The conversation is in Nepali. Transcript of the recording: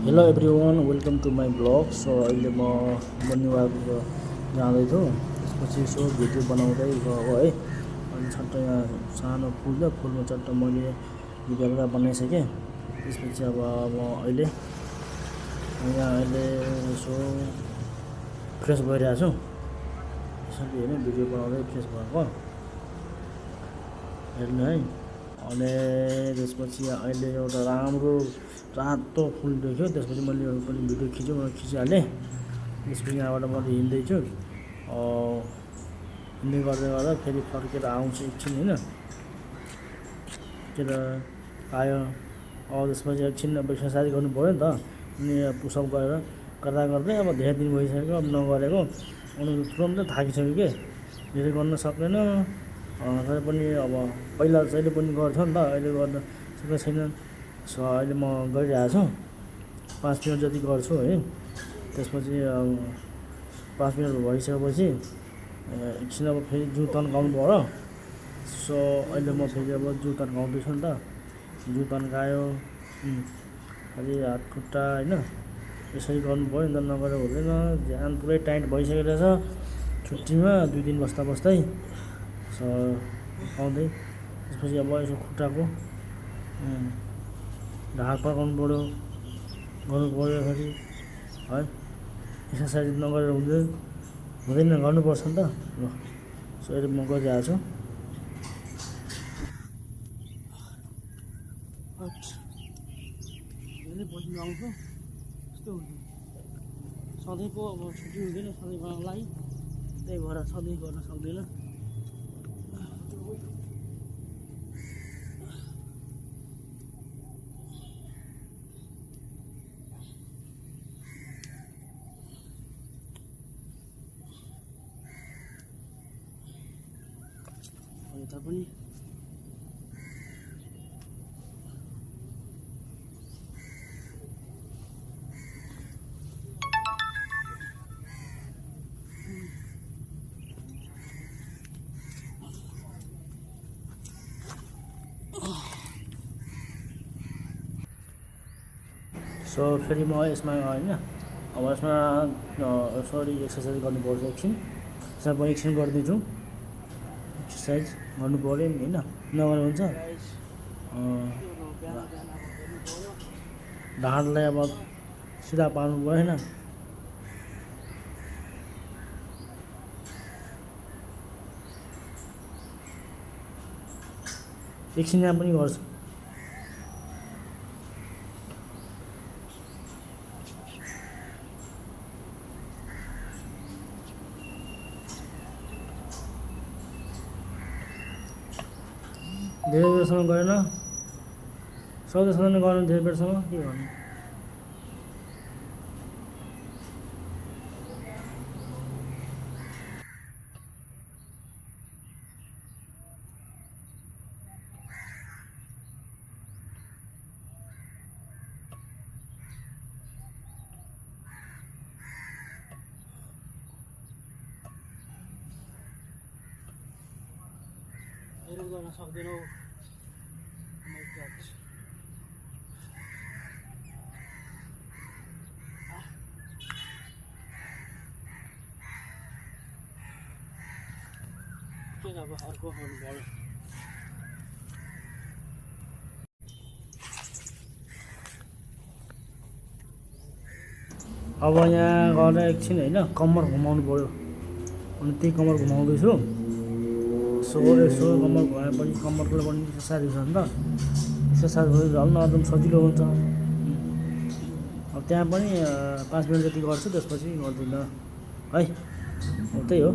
Hello everyone welcome to my blog. So अहिले म मर्निङ वाक जाँदैछु। त्यसपछि यसो भिडियो बनाउँदै गएको है। अनि छट्ट यहाँ सानो फुल छ, फुलमा चट्ट मैले भिडियोहरू बनाइसकेँ। त्यसपछि अब म अहिले यसो फ्रेस भइरहेको छु। यसरी होइन भिडियो बनाउँदै फ्रेस भएको हेर्नु है। अनि त्यसपछि अहिले एउटा राम्रो रातो फुल देख्यो। त्यसपछि मैले पनि भिडियो खिचिहालेँ। त्यसपछि यहाँबाट म हिँड्दैछु। हिँड्दै गर्दा फेरि फर्केर आउँछु एकछिन होइन के त आयो। त्यसपछि एकछिन अब एक्सर्साइज गर्नु पऱ्यो नि त। अनि पुसअप गरेर गर्दै अब धेरै दिन भइसक्यो अब नगरेको। अनि तुरन्तै थाकिसक्यो कि धेरै गर्न सक्दैन। तर पनि अब पहिला जहिले पनि गर्थ्यो नि त, अहिले गर्न सकेको छैन। सो अहिले म गरिरहेको छु, 5 मिनट जति गर्छु है। त्यसपछि 5 मिनट भइसकेपछि एकछिन अब फेरि जिउ तन्काउनु पऱ्यो। सो अहिले म फेरि अब जिउ तन्काउँदैछु नि त। जिउ तन्कायो अलि हात खुट्टा होइन यसरी गर्नु पऱ्यो नि त, नगरेर हुँदैन। ज्यान पुरै टाइट भइसकेको रहेछ छुट्टीमा 2 दिन बस्दै। सो आउँदै त्यसपछि अब यसो खुट्टाको ढाड पकाउनु पऱ्यो, गर्नु पऱ्यो फेरि है। एक्सर्साइज नगरेर हुँदैन, गर्नुपर्छ नि त। ल सो अहिले म गरिरहेको छु। धेरै बस्नु आउँछु यस्तो हुन्छ। सधैँको अब छुट्टी हुँदैन सधैँ गर्नलाई, त्यही भएर सधैँ गर्न सक्दैन। यता पनि सो फेरि म यसमा होइन अब यसमा सरी एक्सर्साइज गर्नुपर्छ एकछिन। यसमा पनि एकछिन गर्दैछु। एक्सर्साइज गर्नु पऱ्यो नि होइन, नगर्नु हुन्छ। ढाडलाई अब सिधा पार्नु पऱ्यो होइन। एकछिन यहाँ पनि गर्छु। धेरै बेरसम्म गरेन, सक्दैसँग नै गर्नु धेरै बेरसम्म के गर्नु। धेरै गर्न सक्दैनौ। अब अर्को गर्नु पऱ्यो। अब यहाँ गएर एकछिन होइन कम्मर घुमाउनु पऱ्यो। अनि त्यही कम्मर घुमाउँदैछु। यसो कम्मर घुमाएपछि कम्मरको पनि एक्सर्साइज हुन्छ नि त। एक्सर्साइज भयो झन् एकदम सजिलो हुन्छ। अब त्यहाँ पनि 5 मिनट जति गर्छु, त्यसपछि गर्दिनँ है। त्यही हो।